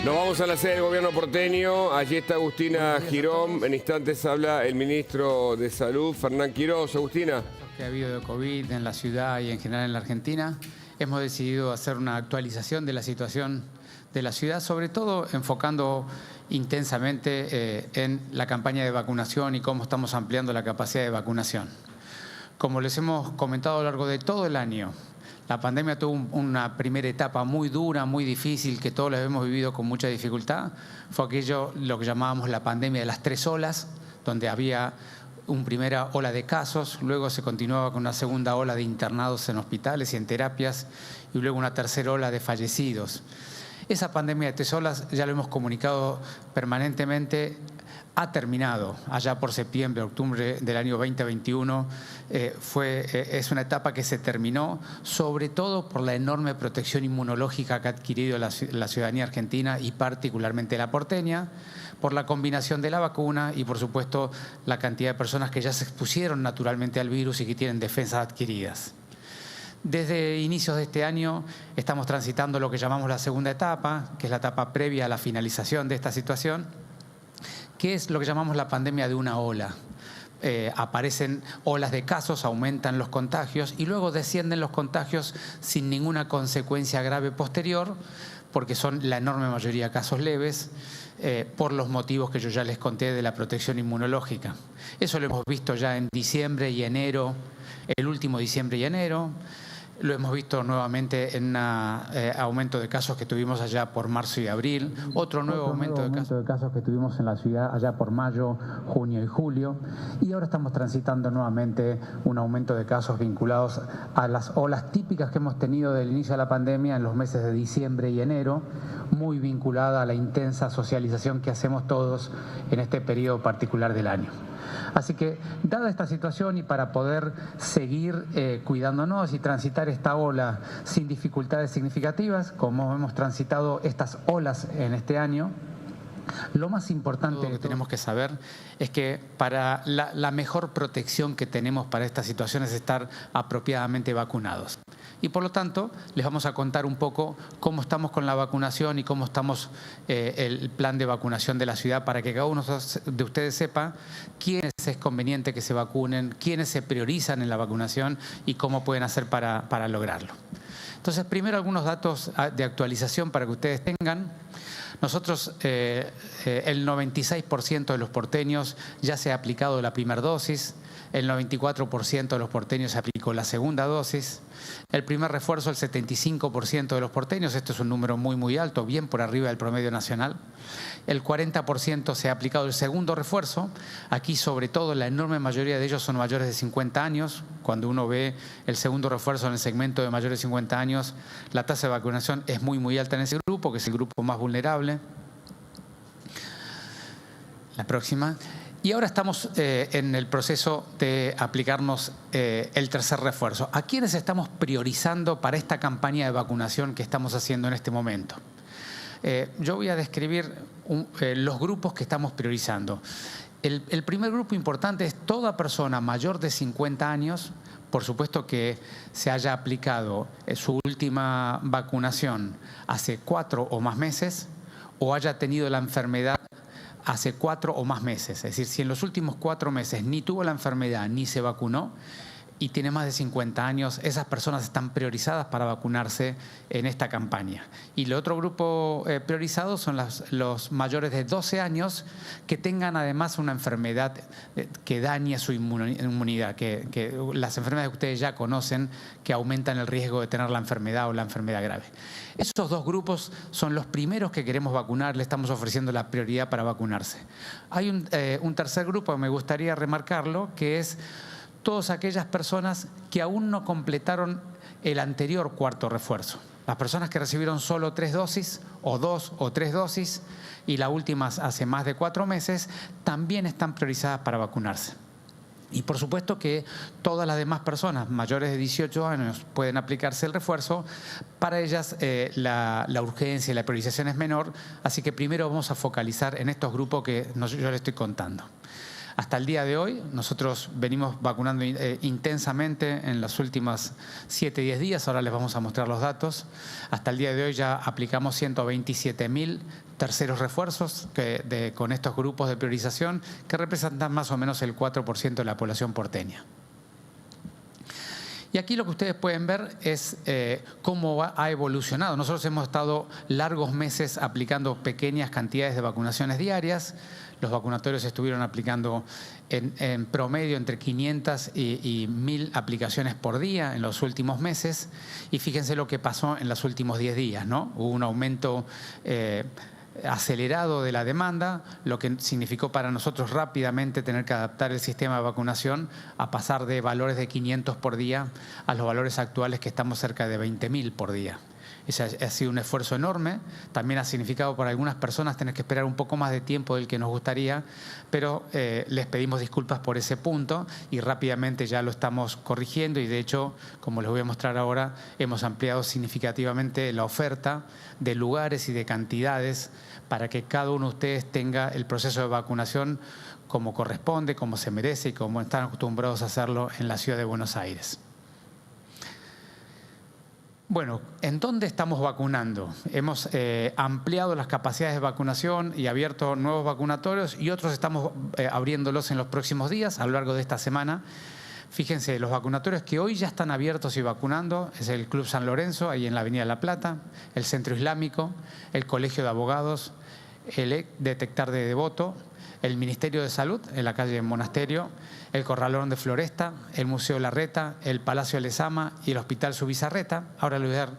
Nos vamos a la sede del gobierno porteño. Allí está Agustina Girón. En instantes habla el ministro de Salud, Fernán Quiroz. Agustina. Que ha habido de COVID en la ciudad y en general en la Argentina, hemos decidido hacer una actualización de la situación de la ciudad, sobre todo enfocando intensamente en la campaña de vacunación y cómo estamos ampliando la capacidad de vacunación. Como les hemos comentado a lo largo de todo el año, la pandemia tuvo una primera etapa muy dura, muy difícil, que todos la hemos vivido con mucha dificultad. Fue aquello, lo que llamábamos la pandemia de las 3 olas, donde había una primera ola de casos, luego se continuaba con una segunda ola de internados en hospitales y en terapias, y luego una tercera ola de fallecidos. Esa pandemia de 3 olas, ya lo hemos comunicado permanentemente, ha terminado allá por septiembre, octubre del año 2021. Es una etapa que se terminó, sobre todo por la enorme protección inmunológica que ha adquirido la ciudadanía argentina y particularmente la porteña, por la combinación de la vacuna y, por supuesto, la cantidad de personas que ya se expusieron naturalmente al virus y que tienen defensas adquiridas. Desde inicios de este año estamos transitando lo que llamamos la segunda etapa, que es la etapa previa a la finalización de esta situación, que es lo que llamamos la pandemia de una ola. Aparecen olas de casos, aumentan los contagios y luego descienden los contagios sin ninguna consecuencia grave posterior, porque son la enorme mayoría casos leves, por los motivos que yo ya les conté de la protección inmunológica. Eso lo hemos visto ya en diciembre y enero, el último diciembre y enero. Lo hemos visto nuevamente en un aumento de casos que tuvimos allá por marzo y abril, otro nuevo aumento de casos que tuvimos en la ciudad allá por mayo, junio y julio, y ahora estamos transitando nuevamente un aumento de casos vinculados a las olas típicas que hemos tenido del inicio de la pandemia en los meses de diciembre y enero, muy vinculada a la intensa socialización que hacemos todos en este periodo particular del año. Así que, dada esta situación y para poder seguir cuidándonos y transitar esta ola sin dificultades significativas, como hemos transitado estas olas en este año, lo más importante que tenemos que saber es que para la mejor protección que tenemos para esta situación es estar apropiadamente vacunados. Y por lo tanto, les vamos a contar un poco cómo estamos con la vacunación y cómo estamos el plan de vacunación de la ciudad, para que cada uno de ustedes sepa quiénes es conveniente que se vacunen, quiénes se priorizan en la vacunación y cómo pueden hacer para lograrlo. Entonces, primero algunos datos de actualización para que ustedes tengan. Nosotros, el 96% de los porteños ya se ha aplicado la primera dosis, el 94% de los porteños se aplicó la segunda dosis, el primer refuerzo el 75% de los porteños, esto es un número muy alto, bien por arriba del promedio nacional, el 40% se ha aplicado el segundo refuerzo, aquí sobre todo la enorme mayoría de ellos son mayores de 50 años, cuando uno ve el segundo refuerzo en el segmento de mayores de 50 años, la tasa de vacunación es muy alta en ese grupo, que es el grupo más vulnerable. La próxima. Y ahora estamos en el proceso de aplicarnos el tercer refuerzo. ¿A quiénes estamos priorizando para esta campaña de vacunación que estamos haciendo en este momento? Yo voy a describir los grupos que estamos priorizando. El primer grupo importante es toda persona mayor de 50 años, por supuesto que se haya aplicado su última vacunación hace 4 o más meses o haya tenido la enfermedad hace 4 o más meses. Es decir, si en los últimos 4 meses ni tuvo la enfermedad ni se vacunó y tiene más de 50 años, esas personas están priorizadas para vacunarse en esta campaña. Y el otro grupo priorizado son los mayores de 12 años que tengan además una enfermedad que dañe su inmunidad, que las enfermedades que ustedes ya conocen que aumentan el riesgo de tener la enfermedad o la enfermedad grave. Esos dos grupos son los primeros que queremos vacunar, le estamos ofreciendo la prioridad para vacunarse. Hay un tercer grupo que me gustaría remarcarlo, que es todas aquellas personas que aún no completaron el anterior cuarto refuerzo. Las personas que recibieron solo 3 dosis, o 2 o 3 dosis, y la última hace más de 4 meses, también están priorizadas para vacunarse. Y por supuesto que todas las demás personas mayores de 18 años pueden aplicarse el refuerzo. Para ellas la urgencia y la priorización es menor, así que primero vamos a focalizar en estos grupos que yo les estoy contando. Hasta el día de hoy, nosotros venimos vacunando intensamente en los últimos 7-10 días, ahora les vamos a mostrar los datos. Hasta el día de hoy ya aplicamos 127.000 terceros refuerzos con estos grupos de priorización que representan más o menos el 4% de la población porteña. Y aquí lo que ustedes pueden ver es cómo ha evolucionado. Nosotros hemos estado largos meses aplicando pequeñas cantidades de vacunaciones diarias. Los vacunatorios estuvieron aplicando en promedio entre 500 y 1.000 aplicaciones por día en los últimos meses. Y fíjense lo que pasó en los últimos 10 días, ¿no? Hubo un aumento acelerado de la demanda, lo que significó para nosotros rápidamente tener que adaptar el sistema de vacunación a pasar de valores de 500 por día a los valores actuales que estamos cerca de 20.000 por día. Ese ha sido un esfuerzo enorme, también ha significado para algunas personas tener que esperar un poco más de tiempo del que nos gustaría, pero les pedimos disculpas por ese punto y rápidamente ya lo estamos corrigiendo y de hecho, como les voy a mostrar ahora, hemos ampliado significativamente la oferta de lugares y de cantidades para que cada uno de ustedes tenga el proceso de vacunación como corresponde, como se merece y como están acostumbrados a hacerlo en la ciudad de Buenos Aires. Bueno, ¿en dónde estamos vacunando? Hemos ampliado las capacidades de vacunación y abierto nuevos vacunatorios y otros estamos abriéndolos en los próximos días, a lo largo de esta semana. Fíjense, los vacunatorios que hoy ya están abiertos y vacunando es el Club San Lorenzo, ahí en la Avenida La Plata, el Centro Islámico, el Colegio de Abogados, el Detectar de Devoto, el Ministerio de Salud en la calle Monasterio, el Corralón de Floresta, el Museo Larreta, el Palacio Lezama y el Hospital Subizarreta. Ahora les voy a dar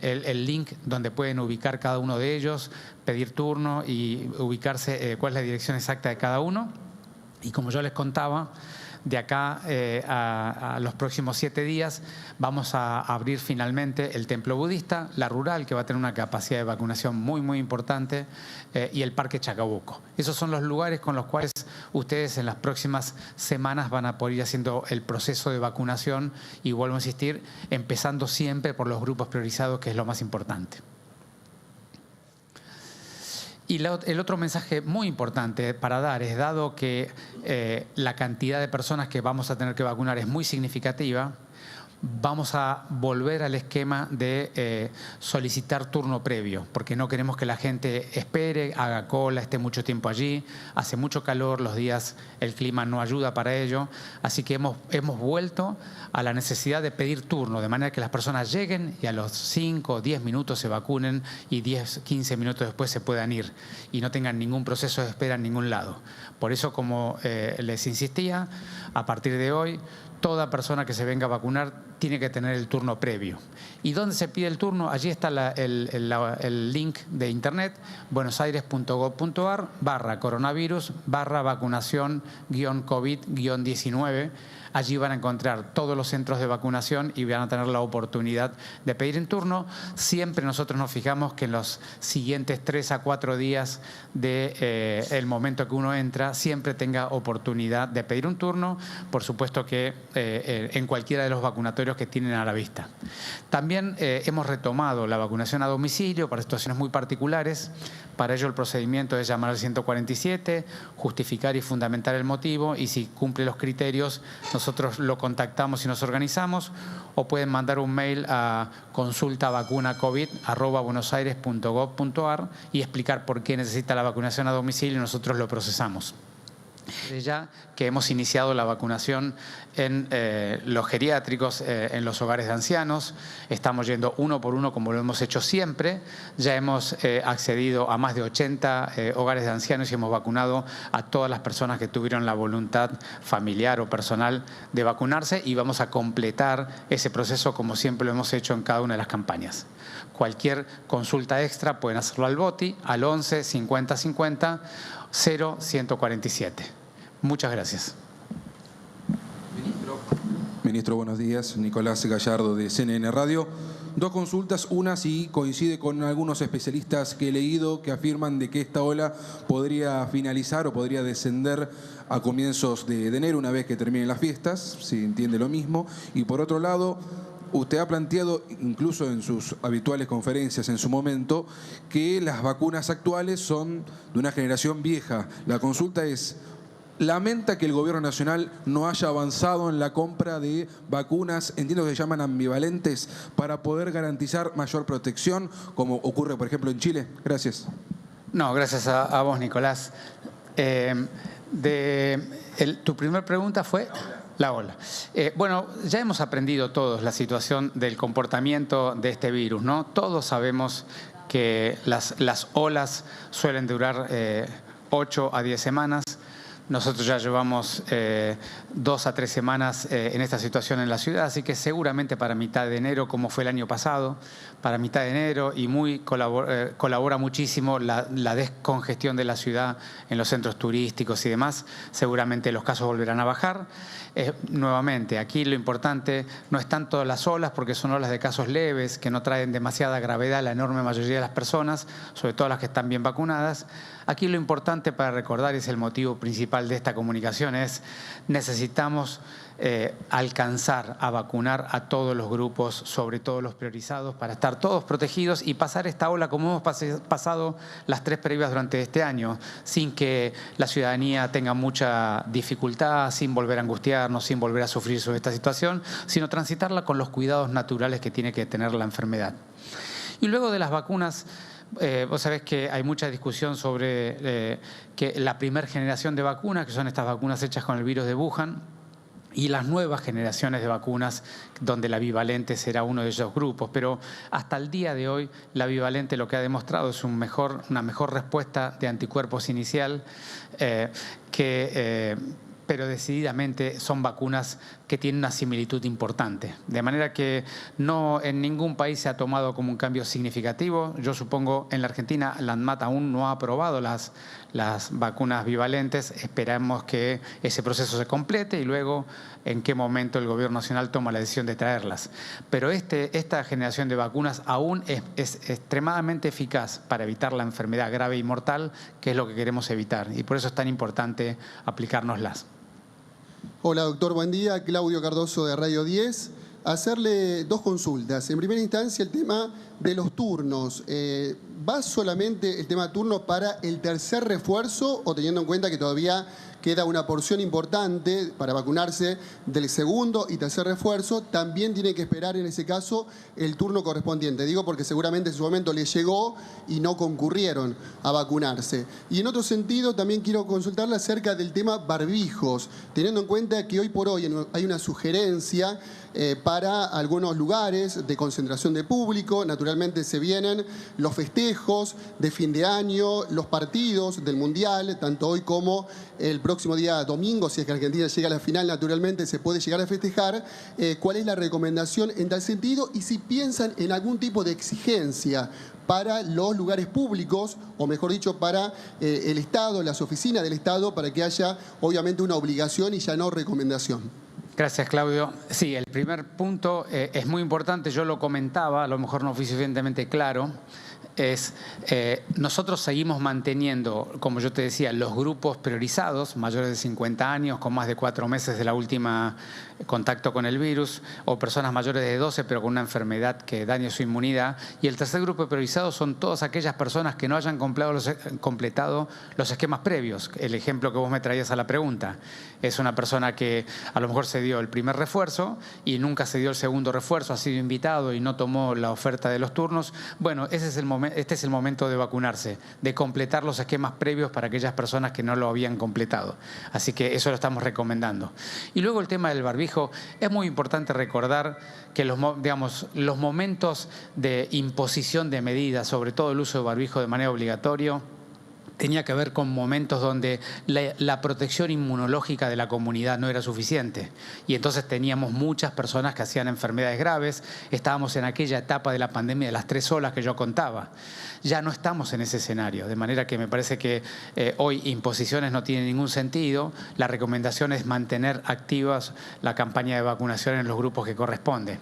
el link donde pueden ubicar cada uno de ellos, pedir turno y ubicarse cuál es la dirección exacta de cada uno. Y como yo les contaba, de acá a los próximos 7 días vamos a abrir finalmente el Templo Budista, la Rural, que va a tener una capacidad de vacunación muy, muy importante, y el Parque Chacabuco. Esos son los lugares con los cuales ustedes en las próximas semanas van a poder ir haciendo el proceso de vacunación y vuelvo a insistir, empezando siempre por los grupos priorizados, que es lo más importante. Y el otro mensaje muy importante para dar es, dado que la cantidad de personas que vamos a tener que vacunar es muy significativa, vamos a volver al esquema de solicitar turno previo, porque no queremos que la gente espere, haga cola, esté mucho tiempo allí. Hace mucho calor, los días, el clima no ayuda para ello, así que hemos vuelto a la necesidad de pedir turno, de manera que las personas lleguen y a los 5 o 10 minutos se vacunen y 10, 15 minutos después se puedan ir y no tengan ningún proceso de espera en ningún lado. Por eso, como les insistía, a partir de hoy, toda persona que se venga a vacunar tiene que tener el turno previo. ¿Y dónde se pide el turno? Allí está el link de internet, buenosaires.gov.ar/coronavirus/vacunación-COVID-19. Allí van a encontrar todos los centros de vacunación y van a tener la oportunidad de pedir en turno. Siempre nosotros nos fijamos que en los siguientes 3 a 4 días del momento que uno entra, siempre tenga oportunidad de pedir un turno, por supuesto que en cualquiera de los vacunatorios que tienen a la vista. También hemos retomado la vacunación a domicilio para situaciones muy particulares. Para ello el procedimiento es llamar al 147, justificar y fundamentar el motivo y si cumple los criterios nosotros lo contactamos y nos organizamos, o pueden mandar un mail a consultavacunacovid@buenosaires.gov.ar y explicar por qué necesita la vacunación a domicilio y nosotros lo procesamos. Ya que hemos iniciado la vacunación en los geriátricos, en los hogares de ancianos, estamos yendo uno por uno como lo hemos hecho siempre. Ya hemos accedido a más de 80 hogares de ancianos y hemos vacunado a todas las personas que tuvieron la voluntad familiar o personal de vacunarse y vamos a completar ese proceso como siempre lo hemos hecho en cada una de las campañas. Cualquier consulta extra pueden hacerlo al BOTI, al 11 50 50 0147. Muchas gracias. Ministro, buenos días. Nicolás Gallardo de CNN Radio. 2 consultas. Una, si coincide con algunos especialistas que he leído que afirman de que esta ola podría finalizar o podría descender a comienzos de enero, una vez que terminen las fiestas, si entiende lo mismo. Y por otro lado, usted ha planteado, incluso en sus habituales conferencias en su momento, que las vacunas actuales son de una generación vieja. La consulta es, lamenta que el gobierno nacional no haya avanzado en la compra de vacunas, entiendo que se llaman ambivalentes, para poder garantizar mayor protección, como ocurre, por ejemplo, en Chile. Gracias. No, gracias a vos, Nicolás. Tu primera pregunta fue la ola. Bueno, ya hemos aprendido todos la situación del comportamiento de este virus, ¿no? Todos sabemos que las olas suelen durar 8 a 10 semanas. Nosotros ya llevamos 2 a 3 semanas en esta situación en la ciudad, así que seguramente para mitad de enero, como fue el año pasado, para mitad de enero, y colabora muchísimo la descongestión de la ciudad en los centros turísticos y demás, seguramente los casos volverán a bajar. Nuevamente, aquí lo importante no es tanto las olas, porque son olas de casos leves, que no traen demasiada gravedad a la enorme mayoría de las personas, sobre todo las que están bien vacunadas. Aquí lo importante para recordar, y es el motivo principal de esta comunicación, es necesitamos alcanzar a vacunar a todos los grupos, sobre todo los priorizados, para estar todos protegidos y pasar esta ola como hemos pasado las 3 previas durante este año, sin que la ciudadanía tenga mucha dificultad, sin volver a angustiarnos, sin volver a sufrir sobre esta situación, sino transitarla con los cuidados naturales que tiene que tener la enfermedad. Y luego de las vacunas, vos sabés que hay mucha discusión sobre que la primera generación de vacunas, que son estas vacunas hechas con el virus de Wuhan, y las nuevas generaciones de vacunas, donde la bivalente será uno de esos grupos. Pero hasta el día de hoy, la bivalente lo que ha demostrado es una mejor respuesta de anticuerpos inicial pero decididamente son vacunas que tienen una similitud importante. De manera que no en ningún país se ha tomado como un cambio significativo. Yo supongo en la Argentina la ANMAT aún no ha aprobado las vacunas bivalentes. Esperamos que ese proceso se complete y luego en qué momento el Gobierno Nacional toma la decisión de traerlas. Pero esta generación de vacunas aún es extremadamente eficaz para evitar la enfermedad grave y mortal, que es lo que queremos evitar. Y por eso es tan importante aplicárnoslas. Hola, doctor, buen día. Claudio Cardoso de Radio 10. Hacerle 2 consultas. En primera instancia, el tema de los turnos. ¿Va solamente el tema de turnos para el tercer refuerzo o teniendo en cuenta que todavía queda una porción importante para vacunarse del segundo y tercer refuerzo, también tiene que esperar en ese caso el turno correspondiente? Digo porque seguramente en su momento les llegó y no concurrieron a vacunarse. Y en otro sentido también quiero consultarle acerca del tema barbijos, teniendo en cuenta que hoy por hoy hay una sugerencia para algunos lugares de concentración de público. Naturalmente se vienen los festejos de fin de año, los partidos del Mundial, tanto hoy como el próximo día domingo, si es que Argentina llega a la final, naturalmente se puede llegar a festejar. ¿Cuál es la recomendación en tal sentido? Y si piensan en algún tipo de exigencia para los lugares públicos, o mejor dicho, para el Estado, las oficinas del Estado, para que haya obviamente una obligación y ya no recomendación. Gracias, Claudio. Sí, el primer punto es muy importante, yo lo comentaba, a lo mejor no fui suficientemente claro, nosotros seguimos manteniendo, como yo te decía, los grupos priorizados, mayores de 50 años, con más de 4 meses de la última contacto con el virus, o personas mayores de 12 pero con una enfermedad que dañe su inmunidad. Y el tercer grupo priorizado son todas aquellas personas que no hayan completado los esquemas previos. El ejemplo que vos me traías a la pregunta es una persona que a lo mejor se dio el primer refuerzo y nunca se dio el segundo refuerzo, ha sido invitado y no tomó la oferta de los turnos. Bueno, este es el momento de vacunarse, de completar los esquemas previos para aquellas personas que no lo habían completado. Así que eso lo estamos recomendando. Y luego el tema del barbijo. Es muy importante recordar que los momentos de imposición de medidas, sobre todo el uso de barbijo de manera obligatoria, tenía que ver con momentos donde la protección inmunológica de la comunidad no era suficiente. Y entonces teníamos muchas personas que hacían enfermedades graves. Estábamos en aquella etapa de la pandemia de las 3 olas que yo contaba. Ya no estamos en ese escenario, de manera que me parece que hoy imposiciones no tienen ningún sentido. La recomendación es mantener activas la campaña de vacunación en los grupos que corresponde.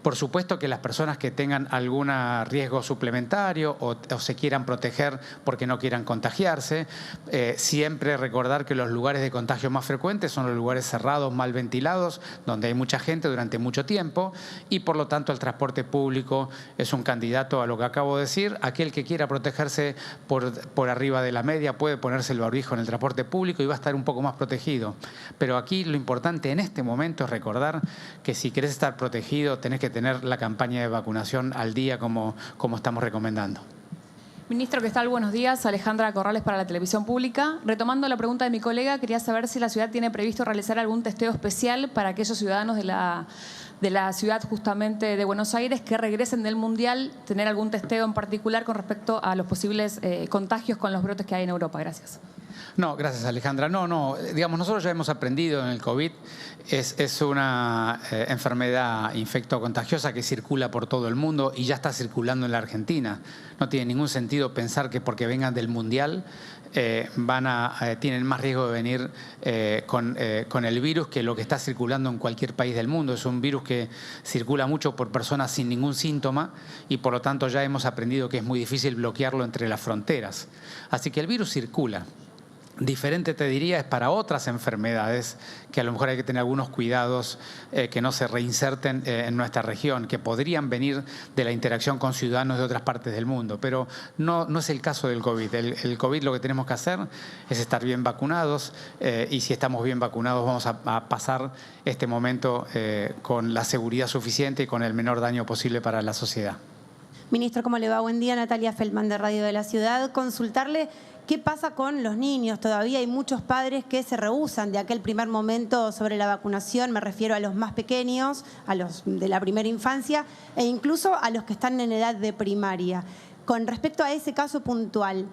Por supuesto que las personas que tengan algún riesgo suplementario o se quieran proteger porque no quieran contagiar contagiarse. Siempre recordar que los lugares de contagio más frecuentes son los lugares cerrados, mal ventilados, donde hay mucha gente durante mucho tiempo, y por lo tanto el transporte público es un candidato a lo que acabo de decir. Aquel que quiera protegerse por arriba de la media puede ponerse el barbijo en el transporte público y va a estar un poco más protegido. Pero aquí lo importante en este momento es recordar que si querés estar protegido tenés que tener la campaña de vacunación al día como estamos recomendando. Ministro, ¿qué tal? Buenos días. Alejandra Corrales para la Televisión Pública. Retomando la pregunta de mi colega, quería saber si la ciudad tiene previsto realizar algún testeo especial para aquellos ciudadanos de la ciudad justamente de Buenos Aires que regresen del Mundial, tener algún testeo en particular con respecto a los posibles contagios con los brotes que hay en Europa. Gracias. No, gracias Alejandra. No, digamos, nosotros ya hemos aprendido en el COVID, es una enfermedad infectocontagiosa que circula por todo el mundo y ya está circulando en la Argentina. No tiene ningún sentido pensar que porque vengan del Mundial tienen más riesgo de venir con el virus que lo que está circulando en cualquier país del mundo. Es un virus que circula mucho por personas sin ningún síntoma y por lo tanto ya hemos aprendido que es muy difícil bloquearlo entre las fronteras. Así que el virus circula. Diferente te diría es para otras enfermedades que a lo mejor hay que tener algunos cuidados que no se reinserten en nuestra región, que podrían venir de la interacción con ciudadanos de otras partes del mundo, pero no es el caso del COVID. El COVID lo que tenemos que hacer es estar bien vacunados y si estamos bien vacunados vamos a pasar este momento con la seguridad suficiente y con el menor daño posible para la sociedad. Ministro, ¿cómo le va? Buen día, Natalia Feldman de Radio de la Ciudad. Consultarle qué pasa con los niños. Todavía hay muchos padres que se rehúsan de aquel primer momento sobre la vacunación. Me refiero a los más pequeños, a los de la primera infancia e incluso a los que están en edad de primaria. Con respecto a ese caso puntual,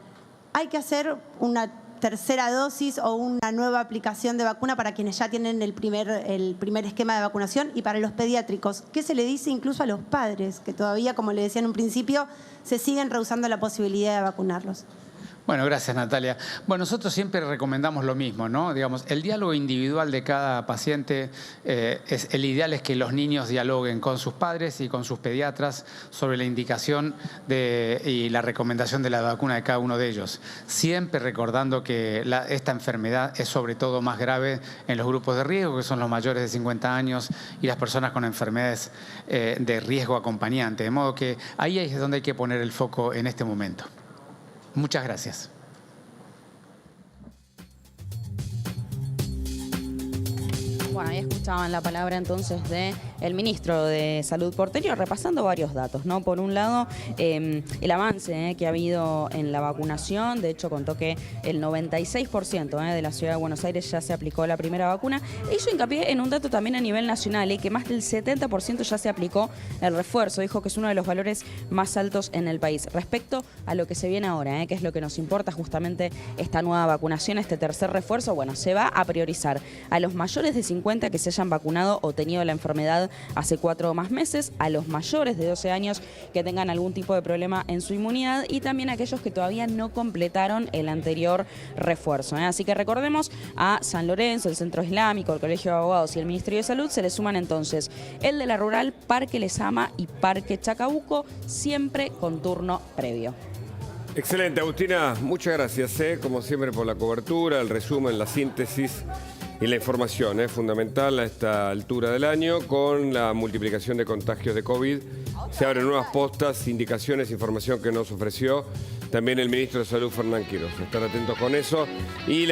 ¿hay que hacer una tercera dosis o una nueva aplicación de vacuna para quienes ya tienen el primer esquema de vacunación? Y para los pediátricos, ¿qué se le dice incluso a los padres que todavía, como le decía en un principio, se siguen rehusando la posibilidad de vacunarlos? Bueno, gracias Natalia. Bueno, nosotros siempre recomendamos lo mismo, ¿no? Digamos, el diálogo individual de cada paciente, el ideal es que los niños dialoguen con sus padres y con sus pediatras sobre la indicación y la recomendación de la vacuna de cada uno de ellos. Siempre recordando que esta enfermedad es sobre todo más grave en los grupos de riesgo, que son los mayores de 50 años y las personas con enfermedades de riesgo acompañante. De modo que ahí es donde hay que poner el foco en este momento. Muchas gracias. Bueno, ahí escuchaban la palabra entonces del ministro de Salud porteño, repasando varios datos, ¿no? Por un lado, el avance que ha habido en la vacunación. De hecho, contó que el 96% de la ciudad de Buenos Aires ya se aplicó la primera vacuna. E hizo hincapié en un dato también a nivel nacional, que más del 70% ya se aplicó el refuerzo. Dijo que es uno de los valores más altos en el país. Respecto a lo que se viene ahora, que es lo que nos importa justamente esta nueva vacunación, este tercer refuerzo, bueno, se va a priorizar a los mayores de 50 que se hayan vacunado o tenido la enfermedad hace 4 o más meses, a los mayores de 12 años que tengan algún tipo de problema en su inmunidad y también a aquellos que todavía no completaron el anterior refuerzo. Así que recordemos, a San Lorenzo, el Centro Islámico, el Colegio de Abogados y el Ministerio de Salud se le suman entonces el de la Rural, Parque Lezama y Parque Chacabuco, siempre con turno previo. Excelente, Agustina, muchas gracias, como siempre, por la cobertura, el resumen, la síntesis y la información. Es fundamental a esta altura del año, con la multiplicación de contagios de COVID. Se abren nuevas postas, indicaciones, información que nos ofreció también el ministro de Salud, Fernán Quirós. Estar atentos con eso. Y